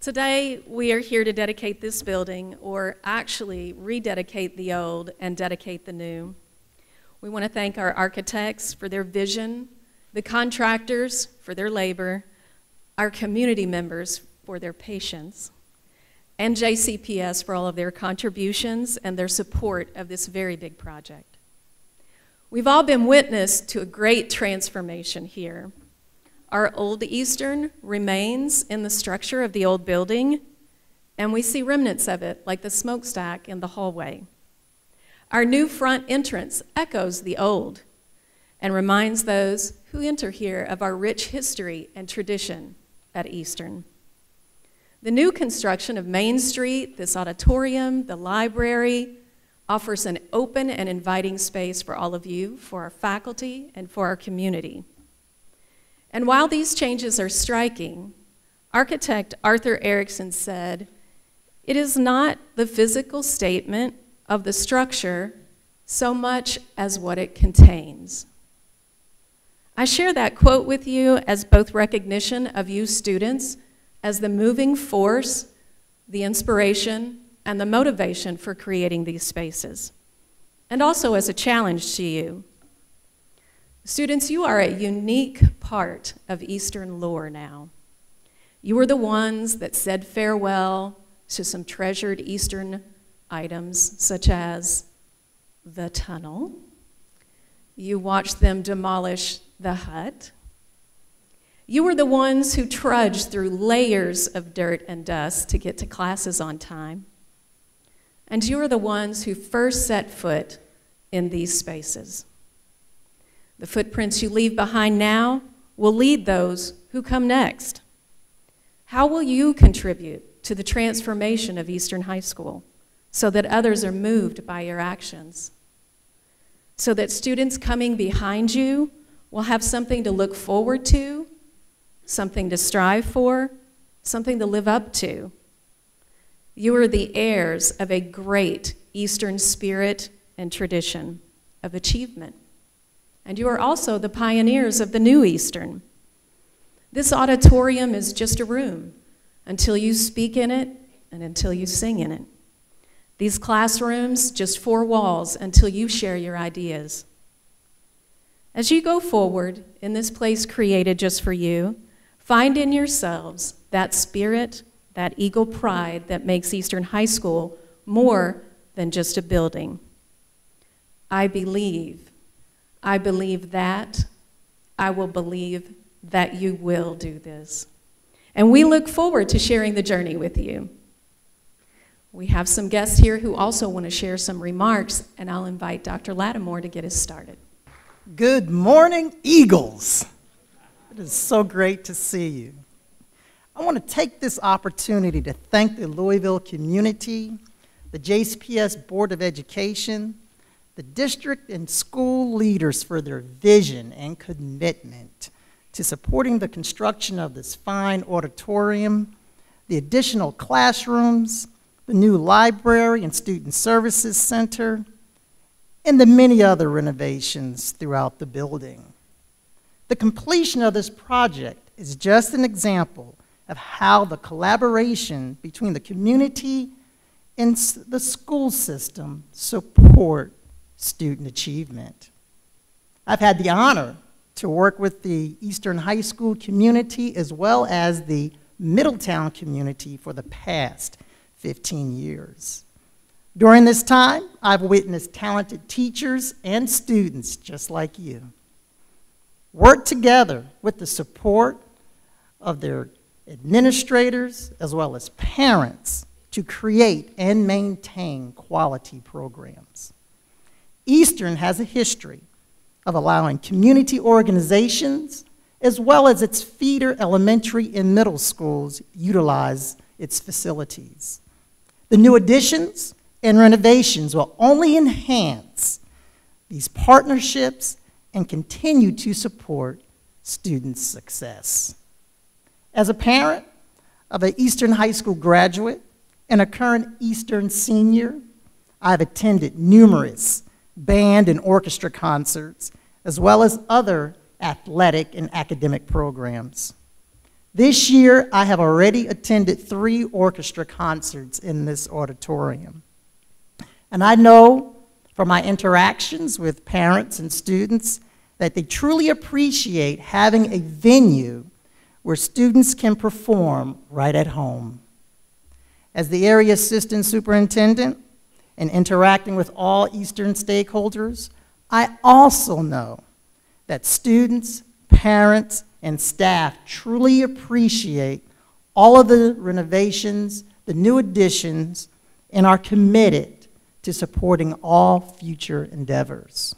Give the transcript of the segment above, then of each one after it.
Today, we are here to dedicate this building, or actually rededicate the old and dedicate the new. We want to thank our architects for their vision, the contractors for their labor, our community members for their patience, and JCPS for all of their contributions and their support of this very big project. We've all been witness to a great transformation here. Our old Eastern remains in the structure of the old building, and we see remnants of it, like the smokestack in the hallway. Our new front entrance echoes the old and reminds those who enter here of our rich history and tradition at Eastern. The new construction of Main Street, this auditorium, the library, offers an open and inviting space for all of you, for our faculty, and for our community. And while these changes are striking, architect Arthur Erickson said, "It is not the physical statement of the structure so much as what it contains." I share that quote with you as both recognition of you students as the moving force, the inspiration, and the motivation for creating these spaces, and also as a challenge to you. Students, you are a unique part of Eastern lore now. You were the ones that said farewell to some treasured Eastern items, such as the tunnel. You watched them demolish the hut. You were the ones who trudged through layers of dirt and dust to get to classes on time. And you are the ones who first set foot in these spaces. The footprints you leave behind now will lead those who come next. How will you contribute to the transformation of Eastern High School so that others are moved by your actions? So that students coming behind you will have something to look forward to, something to strive for, something to live up to. You are the heirs of a great Eastern spirit and tradition of achievement. And you are also the pioneers of the new Eastern. This auditorium is just a room until you speak in it and until you sing in it. These classrooms, just 4 walls until you share your ideas. As you go forward in this place created just for you, find in yourselves that spirit, that eagle pride that makes Eastern High School more than just a building. I believe that, I will believe that you will do this. And we look forward to sharing the journey with you. We have some guests here who also want to share some remarks, and I'll invite Dr. Lattimore to get us started. Good morning, Eagles. It is so great to see you. I want to take this opportunity to thank the Louisville community, the JCPS Board of Education, the district and school leaders for their vision and commitment to supporting the construction of this fine auditorium, the additional classrooms, the new library and student services center, and the many other renovations throughout the building. The completion of this project is just an example of how the collaboration between the community and the school system support student achievement. I've had the honor to work with the Eastern High School community as well as the Middletown community for the past 15 years. During this time, I've witnessed talented teachers and students just like you work together with the support of their administrators as well as parents to create and maintain quality programs. Eastern has a history of allowing community organizations as well as its feeder elementary and middle schools utilize its facilities. The new additions and renovations will only enhance these partnerships and continue to support students' success. As a parent of an Eastern High School graduate and a current Eastern senior, I've attended numerous band and orchestra concerts, as well as other athletic and academic programs. This year, I have already attended 3 orchestra concerts in this auditorium. And I know from my interactions with parents and students that they truly appreciate having a venue where students can perform right at home. As the area assistant superintendent and interacting with all Eastern stakeholders, I also know that students, parents, and staff truly appreciate all of the renovations, the new additions, and are committed to supporting all future endeavors.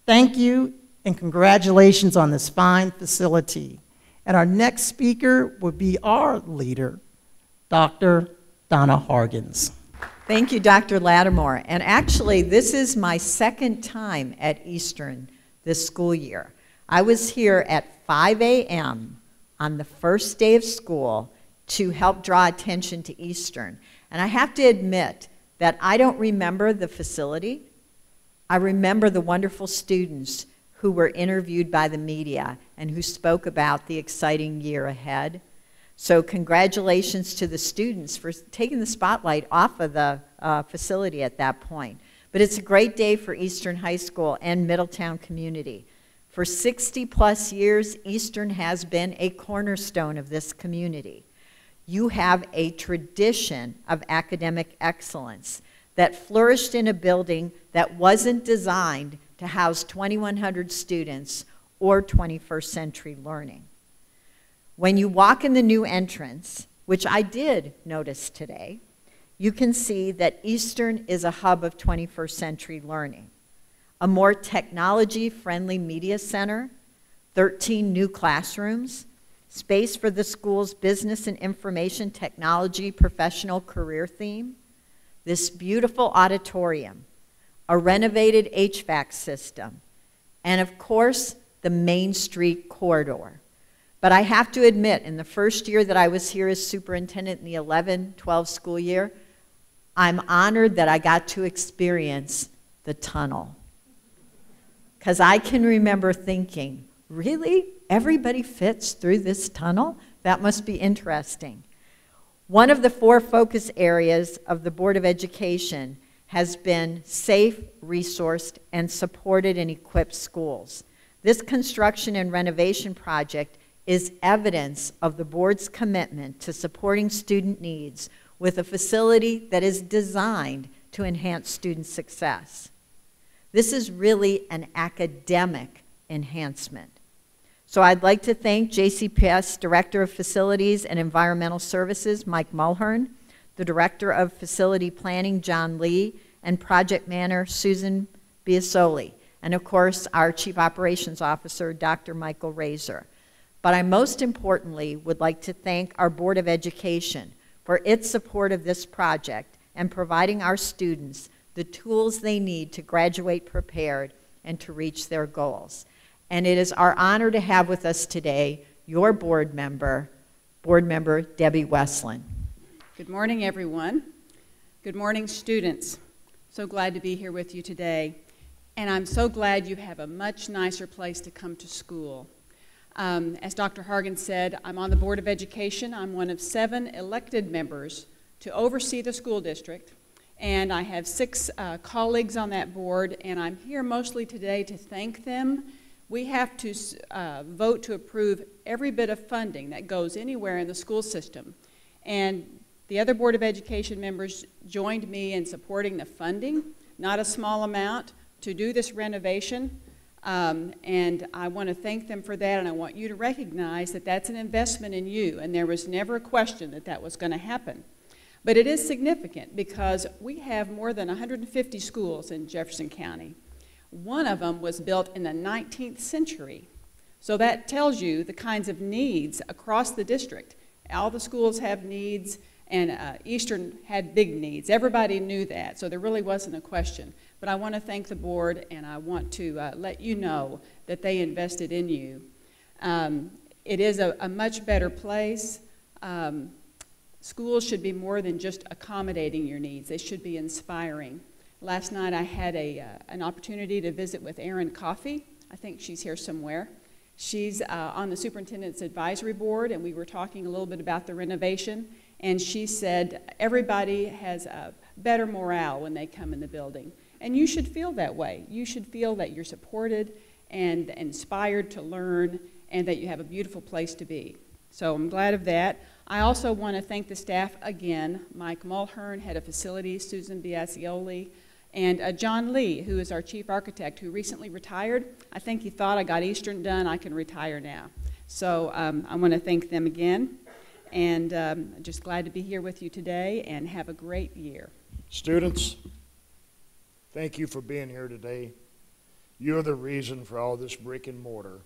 Thank you and congratulations on this fine facility. And our next speaker will be our leader, Dr. Donna Hargens. Thank you, Dr. Lattimore. And actually, this is my second time at Eastern this school year. I was here at 5 a.m. on the first day of school to help draw attention to Eastern. And I have to admit that I don't remember the facility. I remember the wonderful students who were interviewed by the media and who spoke about the exciting year ahead. So congratulations to the students for taking the spotlight off of the facility at that point. But it's a great day for Eastern High School and Middletown community. For 60+ years, Eastern has been a cornerstone of this community. You have a tradition of academic excellence that flourished in a building that wasn't designed to house 2,100 students or 21st century learning. When you walk in the new entrance, which I did notice today, you can see that Eastern is a hub of 21st century learning. A more technology-friendly media center, 13 new classrooms, space for the school's business and information technology professional career theme, this beautiful auditorium, a renovated HVAC system, and of course, the Main Street corridor. But I have to admit, in the first year that I was here as superintendent in the 11-12 school year, I'm honored that I got to experience the tunnel. Because I can remember thinking, really? Everybody fits through this tunnel? That must be interesting. One of the 4 focus areas of the Board of Education has been safe, resourced, and supported and equipped schools. This construction and renovation project is evidence of the board's commitment to supporting student needs with a facility that is designed to enhance student success. This is really an academic enhancement. So I'd like to thank JCPS Director of Facilities and Environmental Services, Mike Mulhern, the Director of Facility Planning, John Lee, and Project Manager, Susan Biasoli, and of course, our Chief Operations Officer, Dr. Michael Razor. But I most importantly would like to thank our Board of Education for its support of this project and providing our students the tools they need to graduate prepared and to reach their goals. And it is our honor to have with us today your board member Debbie Westland. Good morning, everyone. Good morning, students. So glad to be here with you today. And I'm so glad you have a much nicer place to come to school. As Dr. Hargens said, I'm on the Board of Education. I'm one of 7 elected members to oversee the school district. And I have 6 colleagues on that board, and I'm here mostly today to thank them. We have to vote to approve every bit of funding that goes anywhere in the school system. And the other Board of Education members joined me in supporting the funding, not a small amount, to do this renovation. And I want to thank them for that, and I want you to recognize that that's an investment in you, and there was never a question that that was going to happen. But it is significant because we have more than 150 schools in Jefferson County. One of them was built in the 19th century. So that tells you the kinds of needs across the district. All the schools have needs, and Eastern had big needs. Everybody knew that, so there really wasn't a question. But I want to thank the board, and I want to let you know that they invested in you. It is a much better place. Schools should be more than just accommodating your needs. They should be inspiring. Last night I had an opportunity to visit with Erin Coffey. I think she's here somewhere. She's on the superintendent's advisory board, and we were talking a little bit about the renovation, and she said everybody has a better morale when they come in the building. And you should feel that way. You should feel that you're supported and inspired to learn and that you have a beautiful place to be. So I'm glad of that. I also want to thank the staff again, Mike Mulhern, head of facilities, Susan Biasioli, and John Lee, who is our chief architect, who recently retired. I think he thought, I got Eastern done, I can retire now. So I want to thank them again, and I'm just glad to be here with you today, and have a great year. Students, thank you for being here today. You're the reason for all this brick and mortar.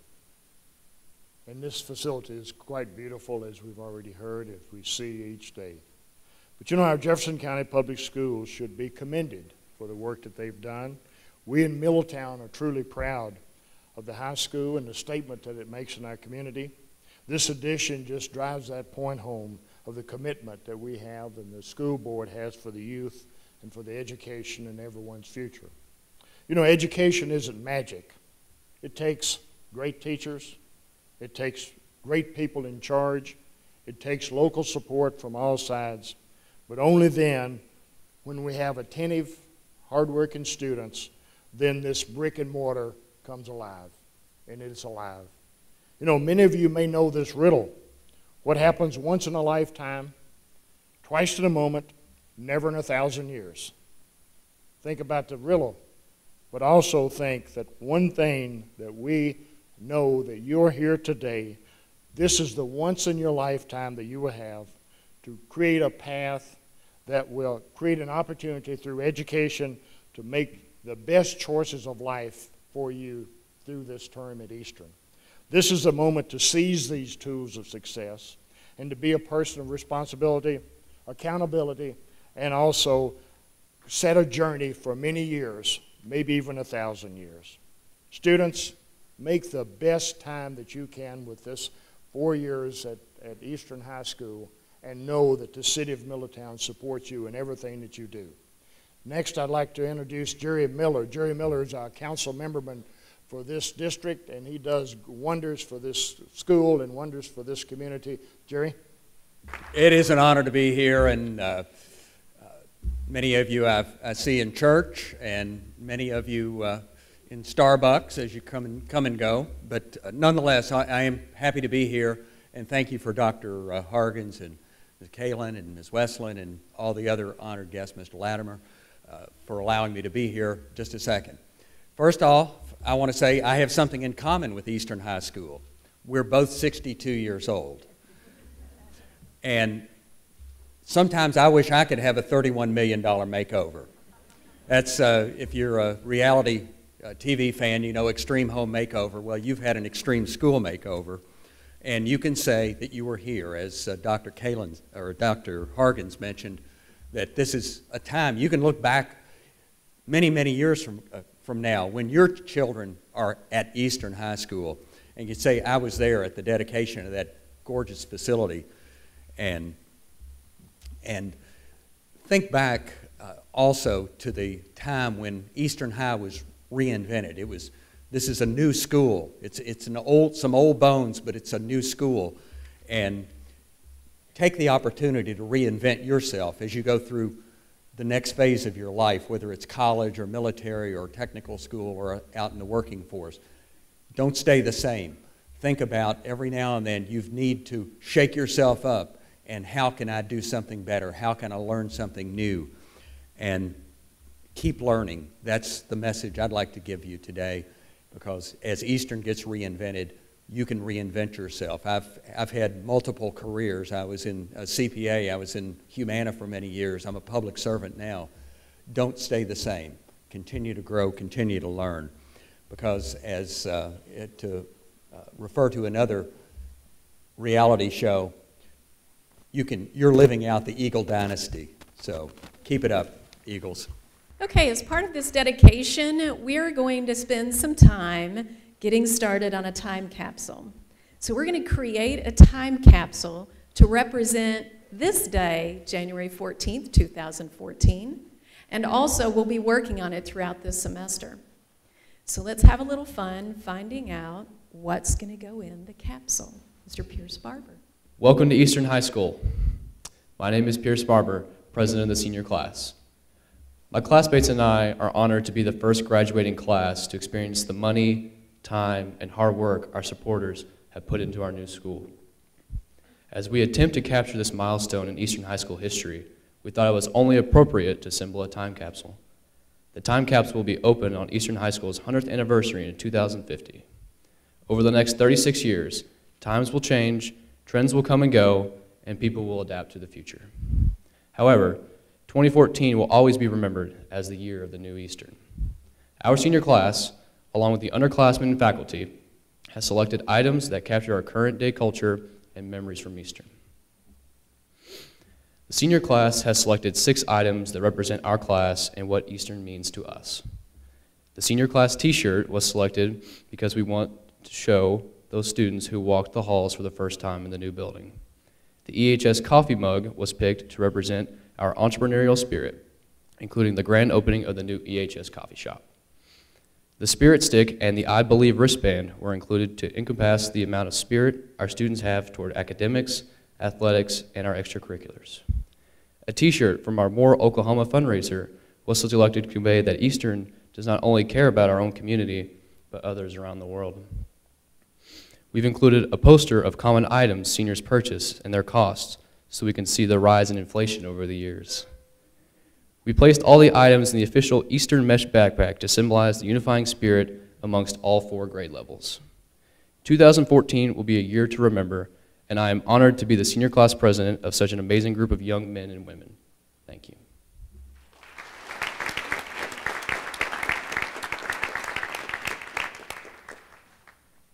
And this facility is quite beautiful, as we've already heard, as we see each day. But you know, our Jefferson County Public Schools should be commended for the work that they've done. We in Middletown are truly proud of the high school and the statement that it makes in our community. This addition just drives that point home of the commitment that we have and the school board has for the youth and for the education and everyone's future. You know, education isn't magic. It takes great teachers. It takes great people in charge. It takes local support from all sides. But only then, when we have attentive, hardworking students, then this brick and mortar comes alive, and it's alive. You know, many of you may know this riddle. What happens once in a lifetime, twice in a moment, never in 1,000 years. Think about the riddle, but also think that one thing that we know that you're here today, this is the once in your lifetime that you will have to create a path that will create an opportunity through education to make the best choices of life for you through this term at Eastern. This is a moment to seize these tools of success and to be a person of responsibility, accountability, and also set a journey for many years, maybe even 1,000 years. Students, make the best time that you can with this 4 years at Eastern High School, and know that the city of Middletown supports you in everything that you do. Next, I'd like to introduce Jerry Miller. Jerry Miller is our council memberman for this district, and he does wonders for this school and wonders for this community. Jerry? It is an honor to be here, and many of you I see in church, and many of you in Starbucks as you come and go. But nonetheless, I am happy to be here, and thank you for Dr. Hargens and Ms. Kalin and Ms. Westland and all the other honored guests, Mr. Latimer, for allowing me to be here. Just a second. First off, I want to say I have something in common with Eastern High School. We're both 62 years old. And sometimes I wish I could have a $31 million makeover. That's, if you're a reality TV fan, you know Extreme Home Makeover. Well, you've had an Extreme School Makeover. And you can say that you were here, as Dr. Kalin, or Dr. Hargens mentioned, that this is a time you can look back many, many years from now when your children are at Eastern High School, and you say, I was there at the dedication of that gorgeous facility. And think back also to the time when Eastern High was reinvented. This is a new school. It's some old bones, but it's a new school. And take the opportunity to reinvent yourself as you go through the next phase of your life, whether it's college or military or technical school or out in the working force. Don't stay the same. Think about every now and then you need to shake yourself up, and how can I do something better? How can I learn something new? And keep learning. That's the message I'd like to give you today, because as Eastern gets reinvented, you can reinvent yourself. I've had multiple careers. I was in CPA. I was in Humana for many years. I'm a public servant now. Don't stay the same. Continue to grow. Continue to learn. Because as to refer to another reality show, you're living out the Eagle dynasty. So keep it up, Eagles. Okay, as part of this dedication, we're going to spend some time getting started on a time capsule. So we're going to create a time capsule to represent this day, January 14th, 2014, and also we'll be working on it throughout this semester. So let's have a little fun finding out what's going to go in the capsule. Mr. Pierce Barber. Welcome to Eastern High School. My name is Pierce Barber, president of the senior class. My classmates and I are honored to be the first graduating class to experience the money, time, and hard work our supporters have put into our new school. As we attempt to capture this milestone in Eastern High School history, we thought it was only appropriate to assemble a time capsule. The time capsule will be opened on Eastern High School's 100th anniversary in 2050. Over the next 36 years, times will change, trends will come and go, and people will adapt to the future. However, 2014 will always be remembered as the year of the new Eastern. Our senior class, along with the underclassmen and faculty, has selected items that capture our current day culture and memories from Eastern. The senior class has selected 6 items that represent our class and what Eastern means to us. The senior class t-shirt was selected because we want to show those students who walked the halls for the first time in the new building. The EHS coffee mug was picked to represent our entrepreneurial spirit, including the grand opening of the new EHS coffee shop. The spirit stick and the I Believe wristband were included to encompass the amount of spirit our students have toward academics, athletics, and our extracurriculars. A t-shirt from our More Oklahoma fundraiser was selected to convey that Eastern does not only care about our own community, but others around the world. We've included a poster of common items seniors purchase and their costs so we can see the rise in inflation over the years. We placed all the items in the official Eastern mesh backpack to symbolize the unifying spirit amongst all 4 grade levels. 2014 will be a year to remember, and I am honored to be the senior class president of such an amazing group of young men and women. Thank you.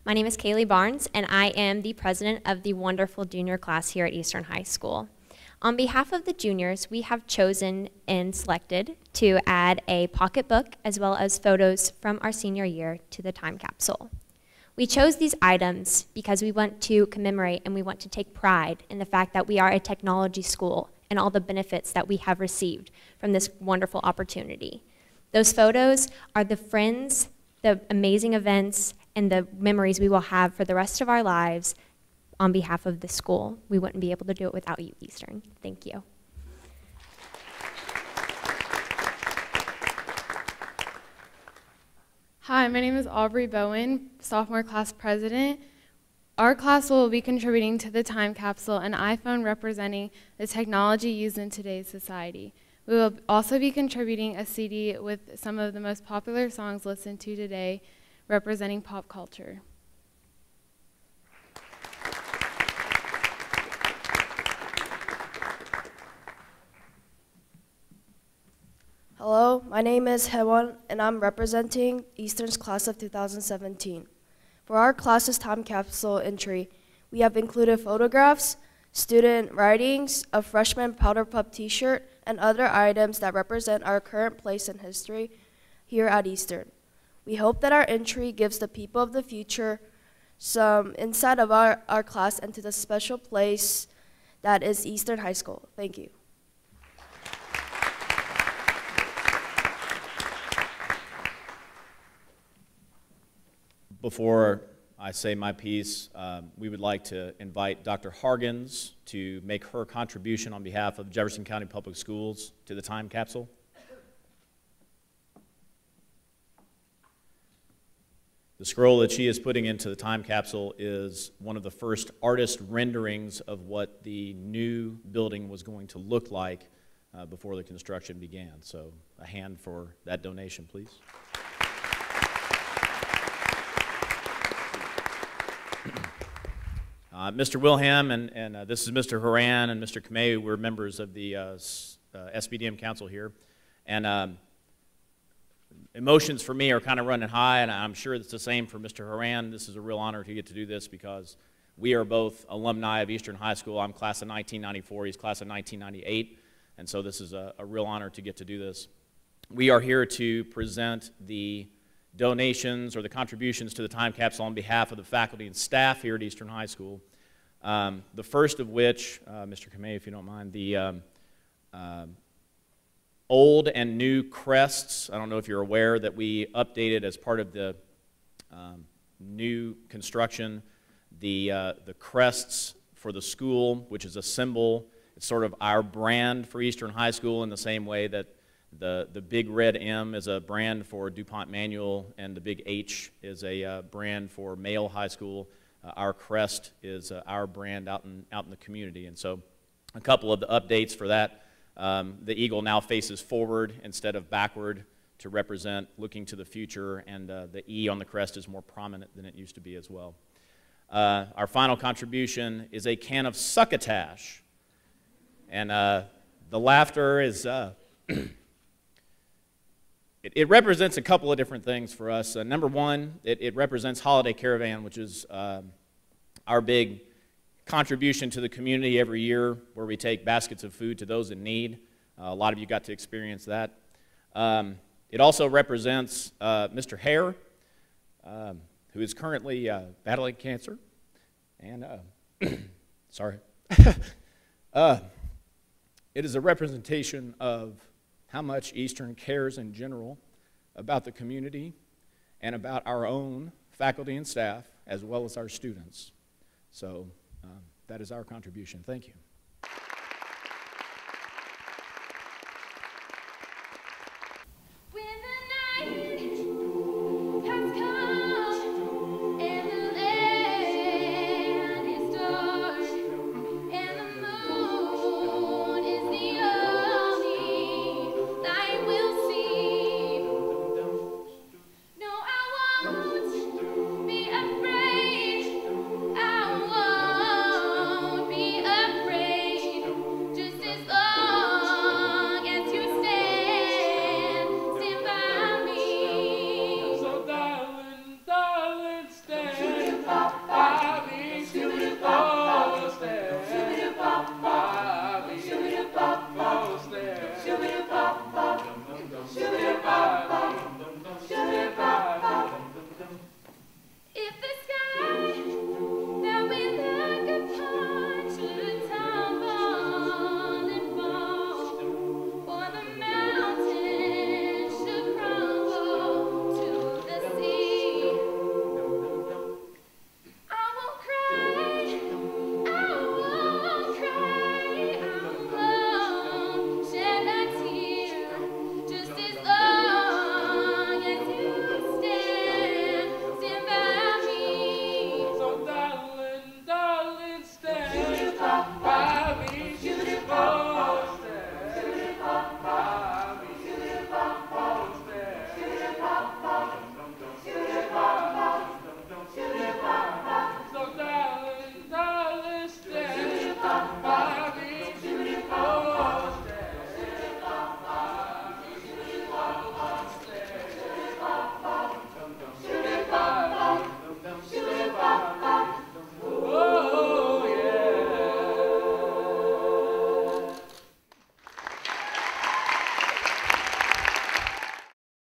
My name is Kaylee Barnes, and I am the president of the wonderful junior class here at Eastern High School. On behalf of the juniors, we have chosen and selected to add a pocketbook as well as photos from our senior year to the time capsule. We chose these items because we want to commemorate and we want to take pride in the fact that we are a technology school and all the benefits that we have received from this wonderful opportunity. Those photos are the friends, the amazing events, and the memories we will have for the rest of our lives on behalf of the school. We wouldn't be able to do it without you, Eastern. Thank you. Hi, my name is Aubrey Bowen, sophomore class president. Our class will be contributing to the time capsule, an iPhone representing the technology used in today's society. We will also be contributing a CD with some of the most popular songs listened to today, representing pop culture. Hello, my name is Hewan, and I'm representing Eastern's class of 2017. For our class's time capsule entry, we have included photographs, student writings, a freshman powder puff t-shirt, and other items that represent our current place in history here at Eastern. We hope that our entry gives the people of the future some insight of our class and to the special place that is Eastern High School. Thank you. Before I say my piece, we would like to invite Dr. Hargens to make her contribution on behalf of Jefferson County Public Schools to the time capsule. The scroll that she is putting into the time capsule is one of the first artist renderings of what the new building was going to look like before the construction began. So a hand for that donation, please. Mr. Wilhelm and this is Mr. Horan and Mr. Kamei. We're members of the SBDM Council here. And emotions for me are kind of running high, and I'm sure it's the same for Mr. Horan. This is a real honor to get to do this because we are both alumni of Eastern High School. I'm class of 1994, he's class of 1998, and so this is a real honor to get to do this. We are here to present the donations or the contributions to the time capsule on behalf of the faculty and staff here at Eastern High School. The first of which, Mr. Kamei, if you don't mind, the old and new crests. I don't know if you're aware that we updated as part of the new construction the crests for the school, which is a symbol. It's sort of our brand for Eastern High School in the same way that the big red M is a brand for DuPont Manual and the big H is a brand for Male High School. Our crest is our brand out in the community. And so a couple of the updates for that. The eagle now faces forward instead of backward to represent looking to the future, and the E on the crest is more prominent than it used to be as well. Our final contribution is a can of succotash. And the laughter is, it represents a couple of different things for us. Number one, it represents Holiday Caravan, which is our big contribution to the community every year, where we take baskets of food to those in need. A lot of you got to experience that. It also represents Mr. Hare, who is currently battling cancer. And, sorry. It is a representation of how much Eastern cares in general about the community and about our own faculty and staff, as well as our students. So that is our contribution. Thank you.